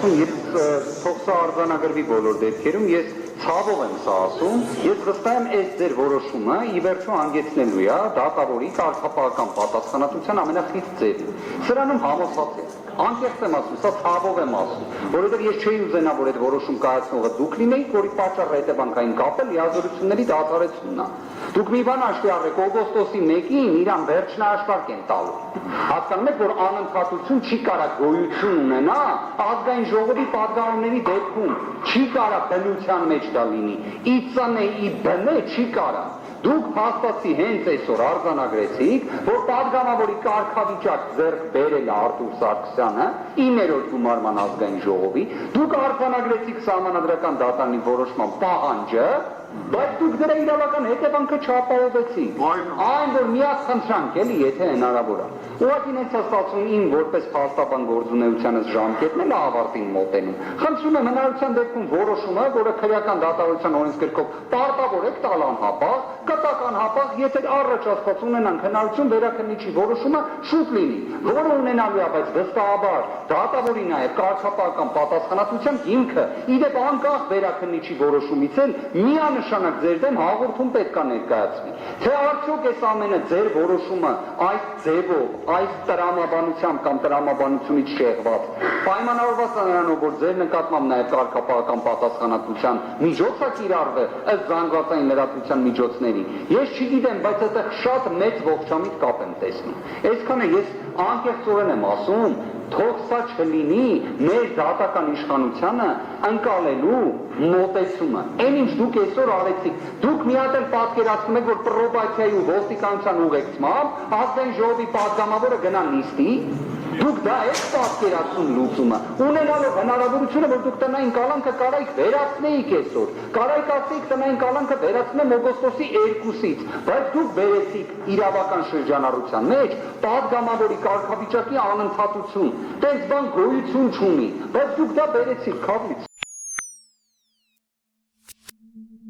ասում, թող սա արձանագրվի բոլոր դեպքերում, ես ցավով եմ սա ասում, ես վստահ եմ այս ձեր որոշումը ի վերջո հանգեցնելու է դատավորի կարգապահական պատասխանատվության ամենախիստ ձևին։ Սրանում համոզված եմ, անկեղծ եմ ասում, սա ցավով եմ ասում, որովհետև ես չէի ուզենա, որ այդ որոշում կայացնողը դուք լինեիք, որի պատճառը հետևանքային կապը լիազորությունների դադարեցումն է։ Դուք մի բան հաշվի առեք, օգոստոսի 1-ին իրան վերջնահաշվարկ են տալու։ Հասկանում եք, որ անընդհատություն չի կարա գոյություն ունենա ազգային ժողովի պատգամավորների դեպքում, չի կարա բնության մեջ դա լինի, ի-ծ-ն-ի-բ-ն չի կարա։ Դուք հաստատի հենց այսօր արձանագրեցիք, որ պատգամավորի կարգավիճակ ձեռք բերել է Արտուր Սարգսյանը 9-րդ գումարման ազգային ժողովի, դուք արձանագրեցիք սահմանադրական դատարանի որոշման պահանջը, բայց դուք դրա իրավական հետևանքը չապահովեցիք։ Այն, որ միակ խնդրանք էլի, եթե հնարավոր է։ Ուղղակի ինձ ստացվում իմ որպես փաստաբան գործունեությանս ժամկետն էլ ավարտին մոտենում։ Խնդրում եմ հնարավորության դեպքում որոշումը, որը քրեական դատավորության օրենսգրքով պարտավոր եք տալ անհապաղ, կտական հապաղ, եթե առաջ ասված ունենանք հնարավորություն վերաքննիչի որոշումը շուտ լինի, որը ունենալու է, բայց վստահաբար դատավորի նաև կարգապահական պատասխանատվության հիմքը, իդեպ անկախ վերաքննիչի որոշումից էլ միանշանակ ձեր դեմ հաղորդում պետք է ներկայացվի։ Թե արդյոք այս ամենը ձեր որոշումը այս ձևով, այս տրամաբանությամբ կամ տրամաբանությունից շեղված պայմանավորված է նրանով, որ ձեր նկատմամբ նաև կարգապահական պատասխանատվության միջոց է կիրառվել ըստ զանգվածային լրատվության միջոցների։ Ես չգիտեմ, բայց այդտեղ շատ մեծ ողջամիտ կապ եմ տեսնում։ Այսքանը ես անկեղծորեն եմ ասում, թող սա չլինի մեր դատական իշխանությանը ընկալելու մոտեցումը։ Այն ինչ դուք այսօր արեցիք, դուք մի հատ էլ պատկերացնում եք, որ պրոբացիայի ու ոստիկանության ուղեկցությամբ ազգային ժողովի պատգամավորը գնա նիստի, դուք դա եք պատկերացնում լուծումը, ունենալով հնարավորությունը, որ դուք տնային կալանքը կարայիք վերացնեիք այսօր, կարայիք ասեիք տնային կալանքը վերացնեմ օգոստոսի 2-ից, բայց դուք վերեցիք իրավական շրջանառության մեջ պատգամավորի կարգավիճակի անընդհատություն, տենց բան գոյություն չունի, բայց դուք դա վերեցիք քավից։